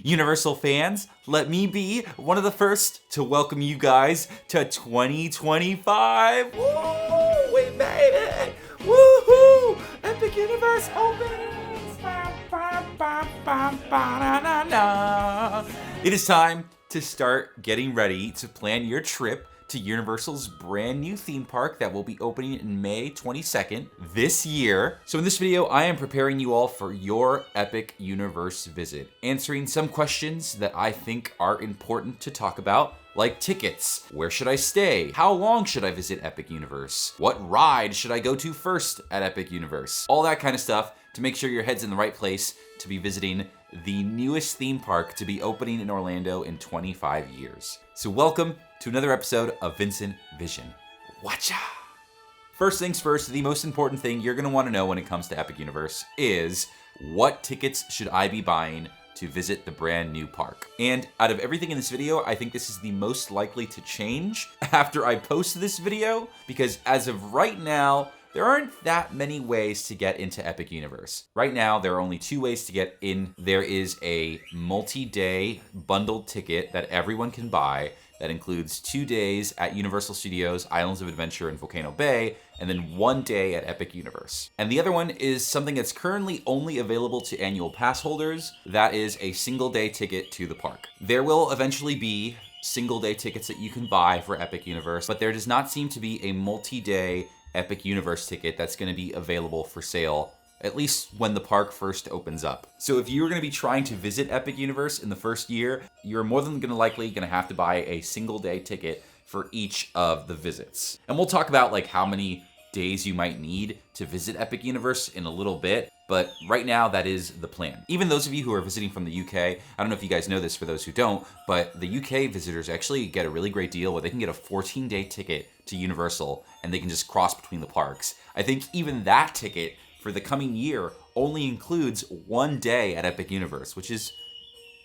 Universal fans, let me be one of the first to welcome you guys to 2025. Woo! We made it! Woohoo! Epic Universe opens! It is time to start getting ready to plan your trip to Universal's brand new theme park that will be opening in May 22nd this year. So in this video, I am preparing you all for your Epic Universe visit, answering some questions that I think are important to talk about, like tickets, where should I stay, how long should I visit Epic Universe, what ride should I go to first at Epic Universe, all that kind of stuff to make sure your head's in the right place to be visiting the newest theme park to be opening in Orlando in 25 years. So welcome to another episode of Vincent Vision. Watcha! First things first, the most important thing you're gonna wanna know when it comes to Epic Universe is what tickets should I be buying to visit the brand new park. And out of everything in this video, I think this is the most likely to change after I post this video, because as of right now, there aren't that many ways to get into Epic Universe. Right now, there are only two ways to get in. There is a multi-day bundled ticket that everyone can buy that includes 2 days at Universal Studios, Islands of Adventure, and Volcano Bay, and then 1 day at Epic Universe. And the other one is something that's currently only available to annual pass holders. That is a single day ticket to the park. There will eventually be single day tickets that you can buy for Epic Universe, but there does not seem to be a multi-day Epic Universe ticket that's going to be available for sale, at least when the park first opens up. So if you're going to be trying to visit Epic Universe in the first year, you're more than likely going to have to buy a single day ticket for each of the visits. And we'll talk about like how many days you might need to visit Epic Universe in a little bit, but right now that is the plan. Even those of you who are visiting from the UK, I don't know if you guys know this for those who don't, but the UK visitors actually get a really great deal where they can get a 14-day ticket to Universal and they can just cross between the parks. I think even that ticket for the coming year only includes 1 day at Epic Universe, which is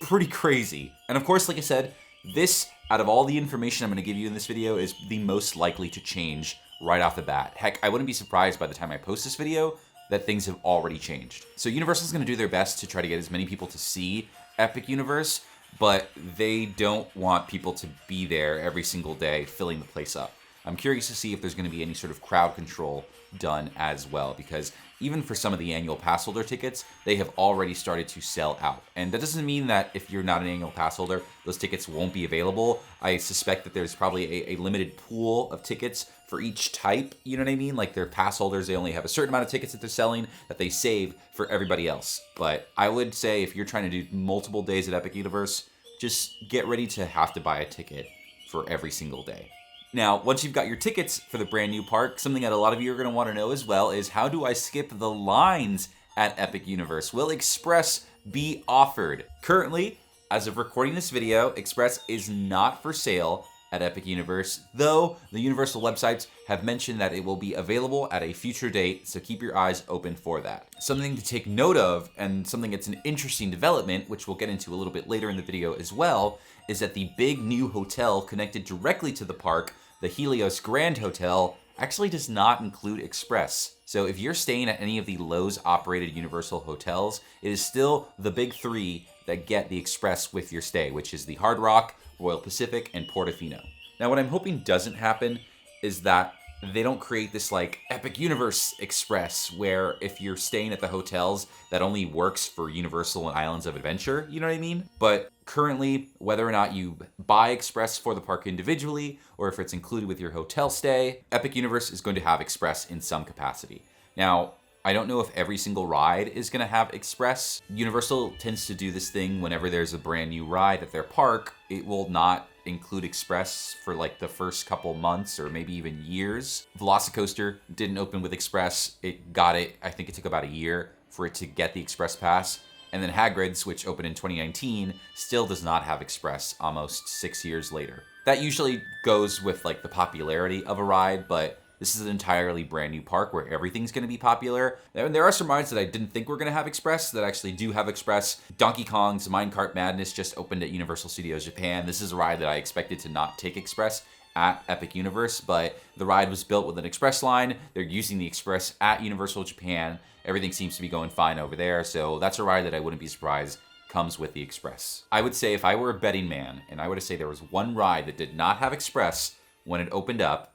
pretty crazy. And of course, like I said, this, out of all the information I'm going to give you in this video, is the most likely to change right off the bat. Heck, I wouldn't be surprised by the time I post this video that things have already changed. So Universal's going to do their best to try to get as many people to see Epic Universe, but they don't want people to be there every single day filling the place up. I'm curious to see if there's going to be any sort of crowd control done as well, because even for some of the annual pass holder tickets, they have already started to sell out. And that doesn't mean that if you're not an annual pass holder, those tickets won't be available. I suspect that there's probably a limited pool of tickets for each type, you know what I mean? Like their pass holders, they only have a certain amount of tickets that they're selling that they save for everybody else. But I would say if you're trying to do multiple days at Epic Universe, just get ready to have to buy a ticket for every single day. Now, once you've got your tickets for the brand new park, something that a lot of you are going to want to know as well is, how do I skip the lines at Epic Universe? Will Express be offered? Currently, as of recording this video, Express is not for sale at Epic Universe, though the Universal websites have mentioned that it will be available at a future date, so keep your eyes open for that. Something to take note of, and something that's an interesting development, which we'll get into a little bit later in the video as well, is that the big new hotel connected directly to the park, the Helios Grand Hotel, actually does not include Express. So if you're staying at any of the Lowe's-operated Universal hotels, it is still the big three that get the Express with your stay, which is the Hard Rock, Royal Pacific, and Portofino. Now, what I'm hoping doesn't happen is that they don't create this like Epic Universe Express where if you're staying at the hotels, that only works for Universal and Islands of Adventure, you know what I mean? But currently, whether or not you buy Express for the park individually, or if it's included with your hotel stay, Epic Universe is going to have Express in some capacity. Now, I don't know if every single ride is going to have Express. Universal tends to do this thing whenever there's a brand new ride at their park. It will not include Express for like the first couple months or maybe even years. Velocicoaster didn't open with Express. It got it, I think it took about a year for it to get the Express Pass. And then Hagrid's, which opened in 2019, still does not have Express almost 6 years later. That usually goes with like the popularity of a ride, but this is an entirely brand new park where everything's going to be popular. And there are some rides that I didn't think were going to have Express that actually do have Express. Donkey Kong's Minecart Madness just opened at Universal Studios Japan. This is a ride that I expected to not take Express at Epic Universe, but the ride was built with an Express line. They're using the Express at Universal Japan. Everything seems to be going fine over there, so that's a ride that I wouldn't be surprised comes with the Express. I would say if I were a betting man and I were to say there was one ride that did not have Express when it opened up,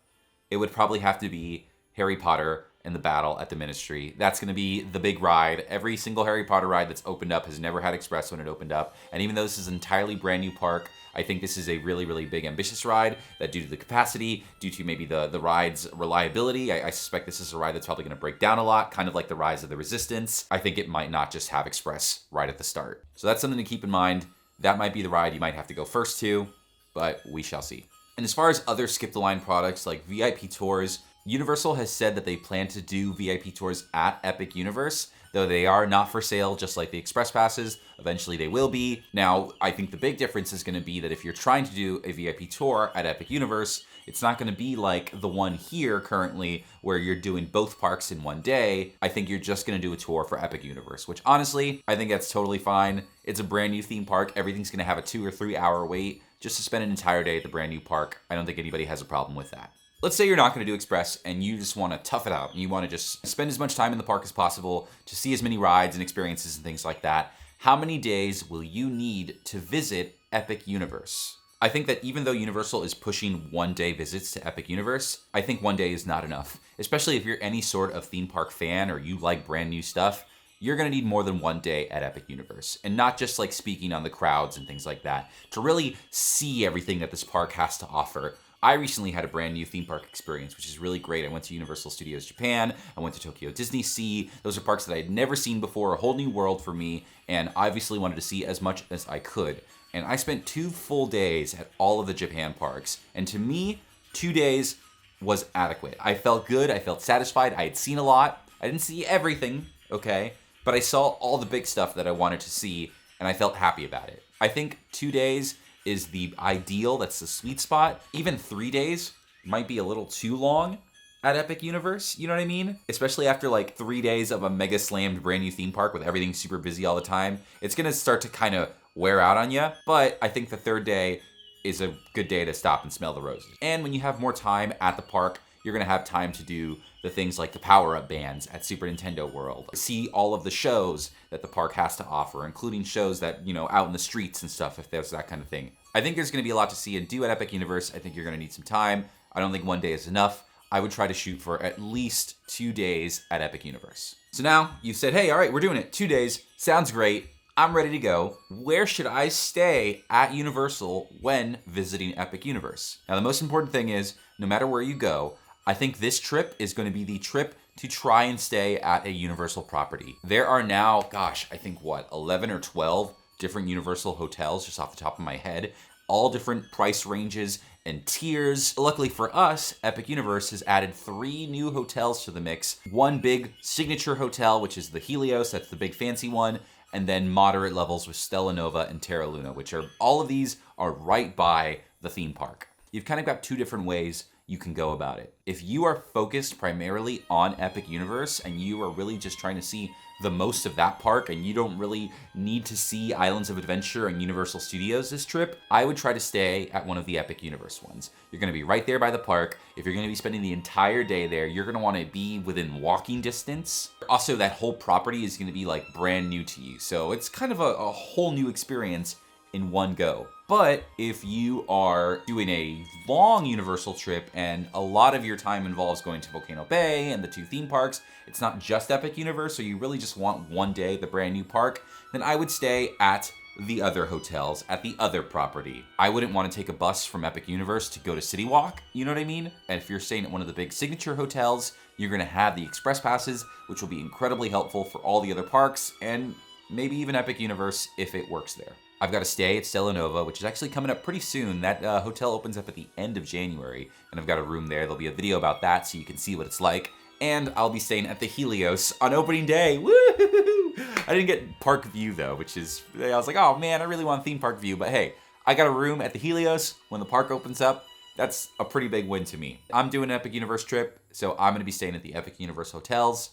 it would probably have to be Harry Potter and the Battle at the Ministry. That's going to be the big ride. Every single Harry Potter ride that's opened up has never had Express when it opened up. And even though this is an entirely brand new park, I think this is a really, really big, ambitious ride that due to the capacity, due to maybe the ride's reliability, I suspect this is a ride that's probably going to break down a lot, kind of like the Rise of the Resistance. I think it might not just have Express right at the start. So that's something to keep in mind. That might be the ride you might have to go first to, but we shall see. And as far as other skip the line products like VIP tours, Universal has said that they plan to do VIP tours at Epic Universe, though they are not for sale just like the Express Passes. Eventually they will be. Now, I think the big difference is going to be that if you're trying to do a VIP tour at Epic Universe, it's not going to be like the one here currently where you're doing both parks in one day. I think you're just going to do a tour for Epic Universe, which honestly, I think that's totally fine. It's a brand new theme park. Everything's going to have a 2 or 3 hour wait just to spend an entire day at the brand new park. I don't think anybody has a problem with that. Let's say you're not going to do Express and you just want to tough it out and you want to just spend as much time in the park as possible to see as many rides and experiences and things like that. How many days will you need to visit Epic Universe? I think that even though Universal is pushing 1-day visits to Epic Universe, I think 1 day is not enough. Especially if you're any sort of theme park fan or you like brand new stuff, you're going to need more than 1 day at Epic Universe. And not just like speaking on the crowds and things like that. To really see everything that this park has to offer. I recently had a brand new theme park experience, which is really great. I went to Universal Studios Japan, I went to Tokyo Disney Sea. Those are parks that I had never seen before, a whole new world for me, and obviously wanted to see as much as I could. And I spent 2 full days at all of the Japan parks. And to me, 2 days was adequate. I felt good, I felt satisfied, I had seen a lot. I didn't see everything, okay? But I saw all the big stuff that I wanted to see, and I felt happy about it. I think 2 days is the ideal, that's the sweet spot. Even 3 days might be a little too long at Epic Universe, you know what I mean? Especially after like 3 days of a mega slammed brand new theme park with everything super busy all the time. It's gonna start to kind of wear out on you, but I think the 3rd day is a good day to stop and smell the roses. And when you have more time at the park, you're gonna have time to do the things like the power-up bands at Super Nintendo World. See all of the shows that the park has to offer, including shows that, you know, out in the streets and stuff, if there's that kind of thing. I think there's gonna be a lot to see and do at Epic Universe. I think you're gonna need some time. I don't think 1 day is enough. I would try to shoot for at least 2 days at Epic Universe. So now you said, hey, all right, we're doing it. 2 days, sounds great. I'm ready to go. Where should I stay at Universal when visiting Epic Universe? Now, the most important thing is, no matter where you go, I think this trip is going to be the trip to try and stay at a Universal property. There are now, gosh, I think 11 or 12 different Universal hotels just off the top of my head, all different price ranges and tiers. Luckily for us, Epic Universe has added 3 new hotels to the mix. One big signature hotel, which is the Helios, that's the big fancy one, and then moderate levels with Stella Nova and Terra Luna, which are, all of these are right by the theme park. You've kind of got 2 different ways you can go about it. If you are focused primarily on Epic Universe and you are really just trying to see the most of that park and you don't really need to see Islands of Adventure and Universal Studios this trip, I would try to stay at one of the Epic Universe ones. You're gonna be right there by the park. If you're gonna be spending the entire day there, you're gonna wanna be within walking distance. Also, that whole property is gonna be like brand new to you. So it's kind of a whole new experience in one go. But if you are doing a long Universal trip and a lot of your time involves going to Volcano Bay and the 2 theme parks, it's not just Epic Universe, so you really just want 1 day at the brand new park, then I would stay at the other hotels, at the other property. I wouldn't want to take a bus from Epic Universe to go to City Walk, you know what I mean? And if you're staying at one of the big signature hotels, you're gonna have the express passes, which will be incredibly helpful for all the other parks, and maybe even Epic Universe if it works there. I've got to stay at Stella Nova, which is actually coming up pretty soon. That hotel opens up at the end of January, and I've got a room there. There'll be a video about that so you can see what it's like. And I'll be staying at the Helios on opening day. Woo! I didn't get park view though, which is, I was like, oh man, I really want theme park view. But hey, I got a room at the Helios when the park opens up. That's a pretty big win to me. I'm doing an Epic Universe trip, so I'm going to be staying at the Epic Universe hotels.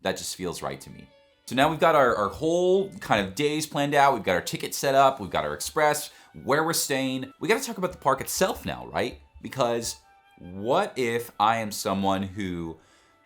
That just feels right to me. So now we've got our whole kind of days planned out. We've got our ticket set up. We've got our express, where we're staying. We got to talk about the park itself now, right? Because what if I am someone who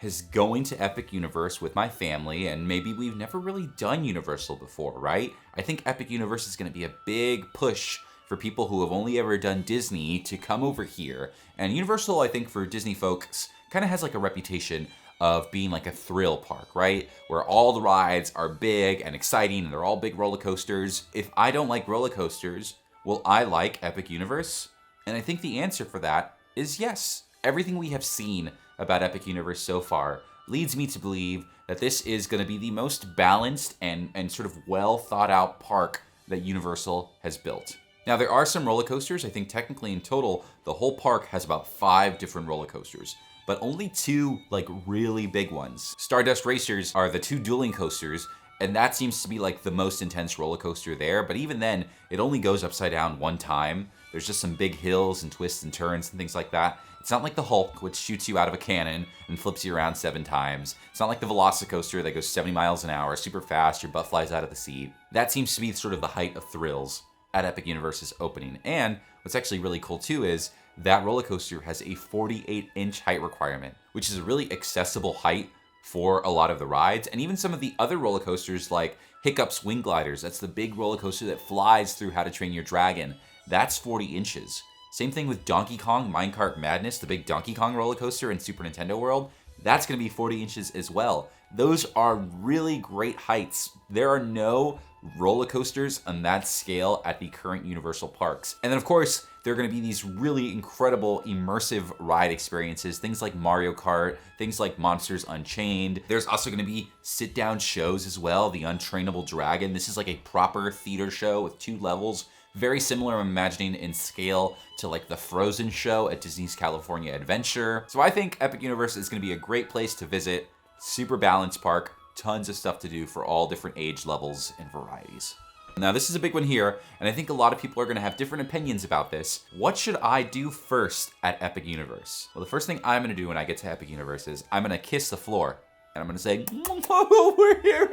is going to Epic Universe with my family, and maybe we've never really done Universal before, right? I think Epic Universe is going to be a big push for people who have only ever done Disney to come over here. And Universal, I think for Disney folks, kind of has like a reputation of being like a thrill park, right? Where all the rides are big and exciting and they're all big roller coasters. If I don't like roller coasters, will I like Epic Universe? And I think the answer for that is yes. Everything we have seen about Epic Universe so far leads me to believe that this is going to be the most balanced and sort of well thought out park that Universal has built. Now, there are some roller coasters. I think technically in total, the whole park has about 5 different roller coasters, but only 2 like really big ones. Stardust Racers are the 2 dueling coasters, and that seems to be like the most intense roller coaster there, but even then, it only goes upside down 1 time. There's just some big hills and twists and turns and things like that. It's not like the Hulk, which shoots you out of a cannon and flips you around 7 times. It's not like the Velocicoaster that goes 70 miles an hour, super fast, your butt flies out of the seat. That seems to be sort of the height of thrills at Epic Universe's opening. And what's actually really cool too is that roller coaster has a 48-inch height requirement, which is a really accessible height for a lot of the rides. And even some of the other roller coasters like Hiccup's Wing Gliders, that's the big roller coaster that flies through How to Train Your Dragon, that's 40 inches. Same thing with Donkey Kong Minecart Madness, the big Donkey Kong roller coaster in Super Nintendo World. That's going to be 40 inches as well. Those are really great heights. There are no roller coasters on that scale at the current Universal parks. And then of course, there are going to be these really incredible immersive ride experiences, things like Mario Kart, things like Monsters Unchained. There's also going to be sit-down shows as well, the Untrainable Dragon. This is like a proper theater show with 2 levels. Very similar, I'm imagining, in scale to like the Frozen show at Disney's California Adventure. So I think Epic Universe is going to be a great place to visit. Super balanced park, tons of stuff to do for all different age levels and varieties. Now this is a big one here, and I think a lot of people are going to have different opinions about this. What should I do first at Epic Universe? Well, the first thing I'm going to do when I get to Epic Universe is I'm going to kiss the floor. And I'm going to say, oh, we're here,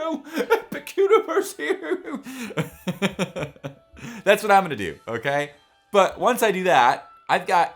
Epic Universe here. That's what I'm going to do, okay? But once I do that, I've got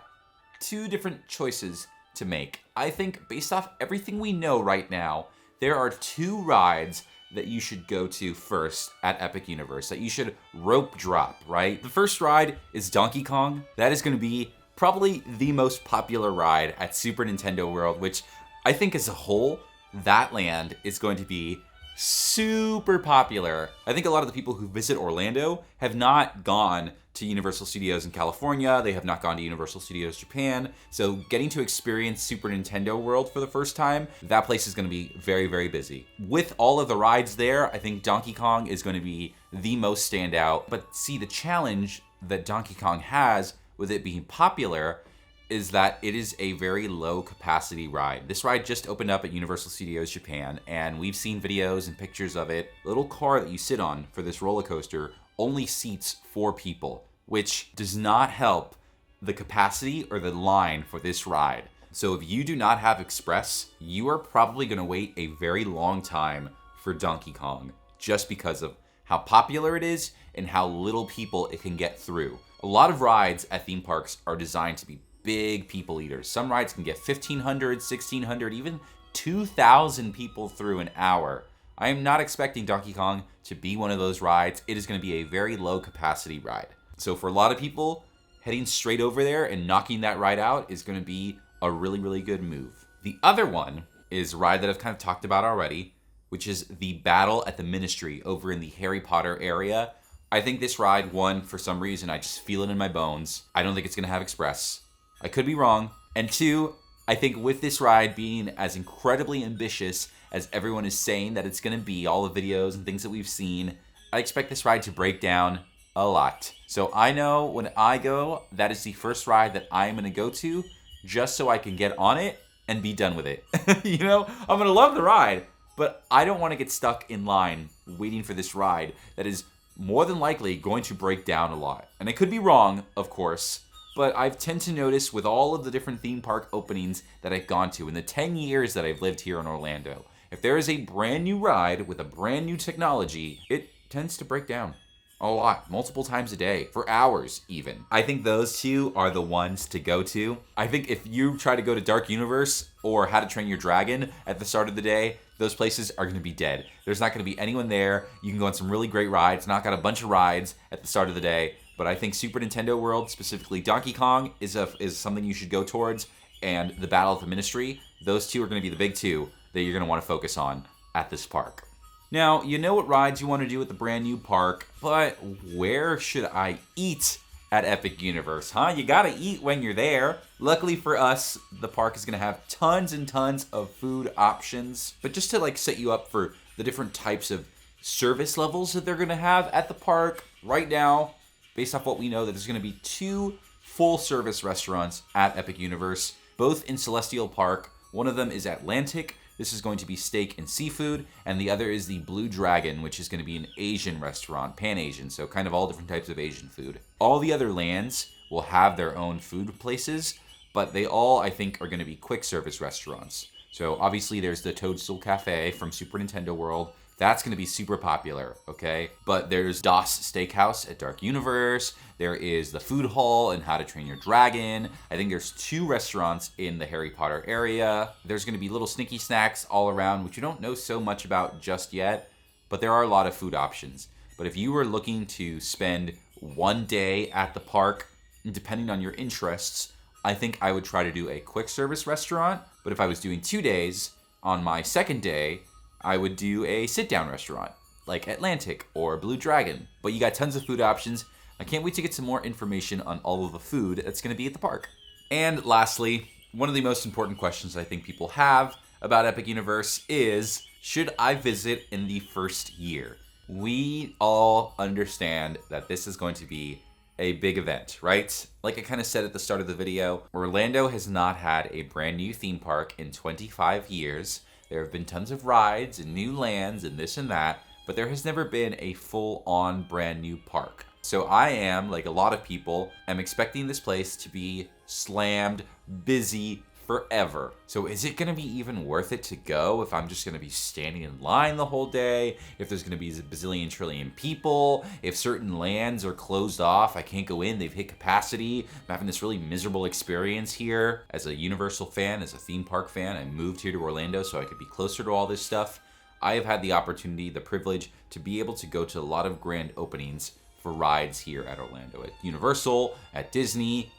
2 different choices to make. I think based off everything we know right now, there are 2 rides that you should go to first at Epic Universe, that you should rope drop, right? The first ride is Donkey Kong. That is going to be probably the most popular ride at Super Nintendo World, which I think as a whole, that land is going to be super popular. I think a lot of the people who visit Orlando have not gone to Universal Studios in California. They have not gone to Universal Studios Japan. So getting to experience Super Nintendo World for the first time, that place is going to be very, very busy. With all of the rides there, I think Donkey Kong is going to be the most standout. But see, the challenge that Donkey Kong has with it being popular is that it is a very low capacity ride. This ride just opened up at Universal Studios Japan, and we've seen videos and pictures of it. The little car that you sit on for this roller coaster only seats 4 people, which does not help the capacity or the line for this ride. So if you do not have Express, you are probably gonna wait a very long time for Donkey Kong, just because of how popular it is and how little people it can get through. A lot of rides at theme parks are designed to be big people eaters. Some rides can get 1,500, 1,600, even 2,000 people through an hour. I am not expecting Donkey Kong to be one of those rides. It is going to be a very low capacity ride. So for a lot of people, heading straight over there and knocking that ride out is going to be a really, really good move. The other one is a ride that I've kind of talked about already, which is the Battle at the Ministry over in the Harry Potter area. I think this ride, one, for some reason, I just feel it in my bones. I don't think it's going to have Express. I could be wrong. And 2, I think with this ride being as incredibly ambitious as everyone is saying that it's going to be, all the videos and things that we've seen, I expect this ride to break down a lot. So I know when I go, that is the first ride that I'm going to go to just so I can get on it and be done with it. You know, I'm going to love the ride, but I don't want to get stuck in line waiting for this ride that is more than likely going to break down a lot. And I could be wrong, of course, but I've tend to notice with all of the different theme park openings that I've gone to in the 10 years that I've lived here in Orlando, if there is a brand new ride with a brand new technology, it tends to break down. a lot, multiple times a day, for hours even. I think those two are the ones to go to. I think if you try to go to Dark Universe or How to Train Your Dragon at the start of the day, those places are going to be dead. There's not going to be anyone there. You can go on some really great rides. Knock out a bunch of rides at the start of the day. But I think Super Nintendo World, specifically Donkey Kong, is something you should go towards. And the Battle of the Ministry, those two are going to be the big two that you're going to want to focus on at this park. Now, you know what rides you want to do at the brand new park, but where should I eat at Epic Universe, huh? You gotta eat when you're there. Luckily for us, the park is gonna have tons and tons of food options. But just to like set you up for the different types of service levels that they're gonna have at the park, right now, based off what we know, that there's gonna be 2 full service restaurants at Epic Universe, both in Celestial Park. One of them is Atlantic. This is going to be steak and seafood, and the other is the Blue Dragon, which is going to be an Asian restaurant, Pan-Asian, so kind of all different types of Asian food. All the other lands will have their own food places, but they all, I think, are going to be quick service restaurants. So obviously there's the Toadstool Cafe from Super Nintendo World. That's going to be super popular, okay? But there's Das Steakhouse at Dark Universe. There is the Food Hall in How to Train Your Dragon. I think there's 2 restaurants in the Harry Potter area. There's going to be little sneaky snacks all around, which you don't know so much about just yet, but there are a lot of food options. But if you were looking to spend one day at the park, depending on your interests, I think I would try to do a quick service restaurant. But if I was doing 2 days, on my second day, I would do a sit-down restaurant, like Atlantic or Blue Dragon. But you got tons of food options. I can't wait to get some more information on all of the food that's going to be at the park. And lastly, one of the most important questions I think people have about Epic Universe is, should I visit in the first year? We all understand that this is going to be a big event, right? Like I kind of said at the start of the video, Orlando has not had a brand new theme park in 25 years. There have been tons of rides and new lands and this and that, but there has never been a full-on brand new park. So I am, like a lot of people, am expecting this place to be slammed, busy forever. So is it gonna be even worth it to go if I'm just gonna be standing in line the whole day? If there's gonna be a bazillion trillion people? If certain lands are closed off, I can't go in, they've hit capacity. I'm having this really miserable experience here. As a Universal fan, as a theme park fan, I moved here to Orlando so I could be closer to all this stuff. I have had the opportunity, the privilege, to be able to go to a lot of grand openings for rides here at Orlando, at Universal, at Disney,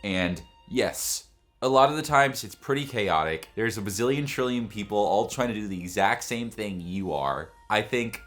and yes, a lot of the times it's pretty chaotic. There's a bazillion trillion people all trying to do the exact same thing you are. I think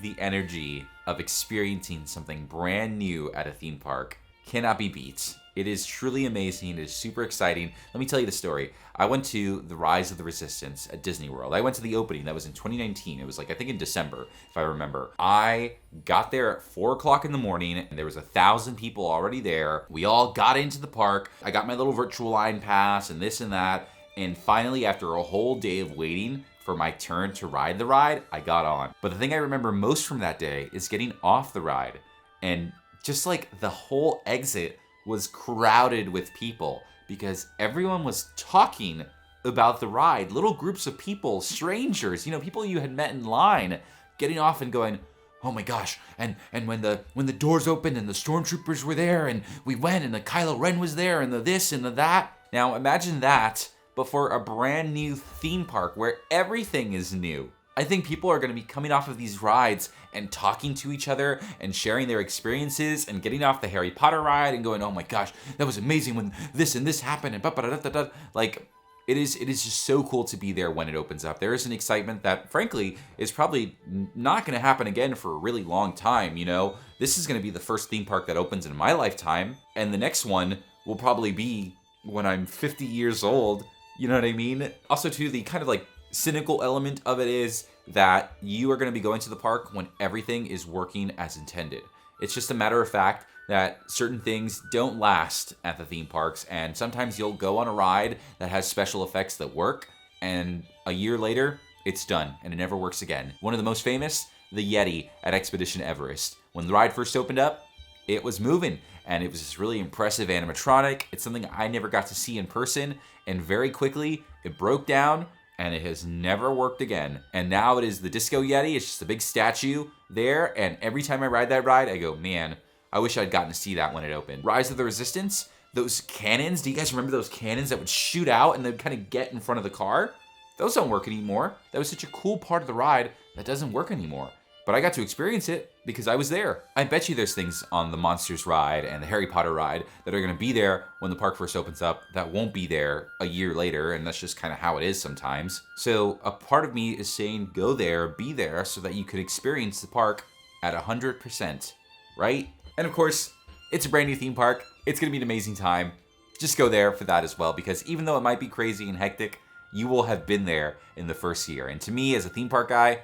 the energy of experiencing something brand new at a theme park cannot be beat. It is truly amazing. It is super exciting. Let me tell you the story. I went to the Rise of the Resistance at Disney World. I went to the opening. That was in 2019. It was like, I think in December, if I remember. I got there at 4 o'clock in the morning and there was 1,000 people already there. We all got into the park. I got my little virtual line pass and this and that. And finally, after a whole day of waiting for my turn to ride the ride, I got on. But the thing I remember most from that day is getting off the ride. And just like the whole exit was crowded with people because everyone was talking about the ride. Little groups of people, strangers, people you had met in line, getting off and going, oh my gosh, and when the doors opened and the stormtroopers were there and we went and the Kylo Ren was there and the this and the that. Now imagine that, but for a brand new theme park where everything is new. I think people are going to be coming off of these rides and talking to each other and sharing their experiences and getting off the Harry Potter ride and going, oh my gosh, that was amazing when this and this happened and ba-ba-da-da-da-da. Like, it is just so cool to be there when it opens up. There is an excitement that, frankly, is probably not going to happen again for a really long time, This is going to be the first theme park that opens in my lifetime, and the next one will probably be when I'm 50 years old, you know what I mean? Also, too, the kind of like cynical element of it is that you are going to be going to the park when everything is working as intended. It's just a matter of fact that certain things don't last at the theme parks, and sometimes you'll go on a ride that has special effects that work, and a year later, it's done, and it never works again. One of the most famous, the Yeti at Expedition Everest. When the ride first opened up, it was moving, and it was this really impressive animatronic. It's something I never got to see in person, and very quickly, it broke down, and it has never worked again. And now it is the Disco Yeti. It's just a big statue there, and every time I ride that ride, I go, man, I wish I'd gotten to see that when it opened. Rise of the Resistance, those cannons, do you guys remember those cannons that would shoot out and they'd kind of get in front of the car? Those don't work anymore. That was such a cool part of the ride that doesn't work anymore. But I got to experience it because I was there. I bet you there's things on the Monsters ride and the Harry Potter ride that are gonna be there when the park first opens up that won't be there a year later, and that's just kind of how it is sometimes. So a part of me is saying go there, be there, so that you could experience the park at 100%, right? And of course, it's a brand new theme park. It's gonna be an amazing time. Just go there for that as well, because even though it might be crazy and hectic, you will have been there in the first year. And to me, as a theme park guy,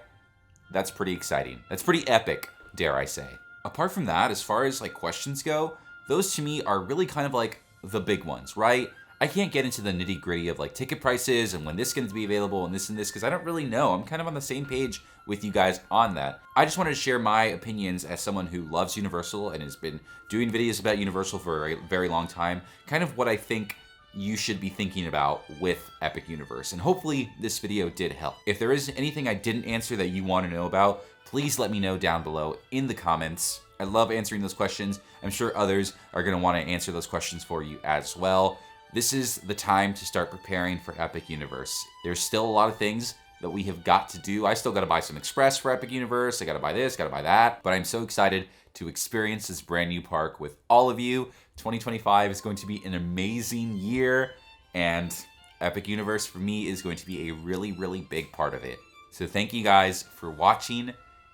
that's pretty exciting. That's pretty epic, dare I say. Apart from that, as far as like questions go, those to me are really kind of like the big ones, right? I can't get into the nitty gritty of like ticket prices and when this is going to be available and this because I don't really know. I'm kind of on the same page with you guys on that. I just wanted to share my opinions as someone who loves Universal and has been doing videos about Universal for a very long time. Kind of what I think you should be thinking about with Epic Universe. And hopefully this video did help. If there is anything I didn't answer that you want to know about, please let me know down below in the comments. I love answering those questions. I'm sure others are going to want to answer those questions for you as well. This is the time to start preparing for Epic Universe. There's still a lot of things that we have got to do. I still got to buy some Express for Epic Universe. I got to buy this, got to buy that. But I'm so excited to experience this brand new park with all of you. 2025 is going to be an amazing year, and Epic Universe for me is going to be a really, really big part of it. So thank you guys for watching,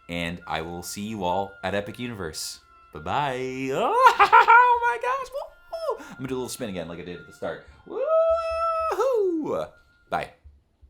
and I will see you all at Epic Universe. Bye-bye. Oh my gosh. Woo! I'm gonna do a little spin again like I did at the start. Woo-hoo! Bye.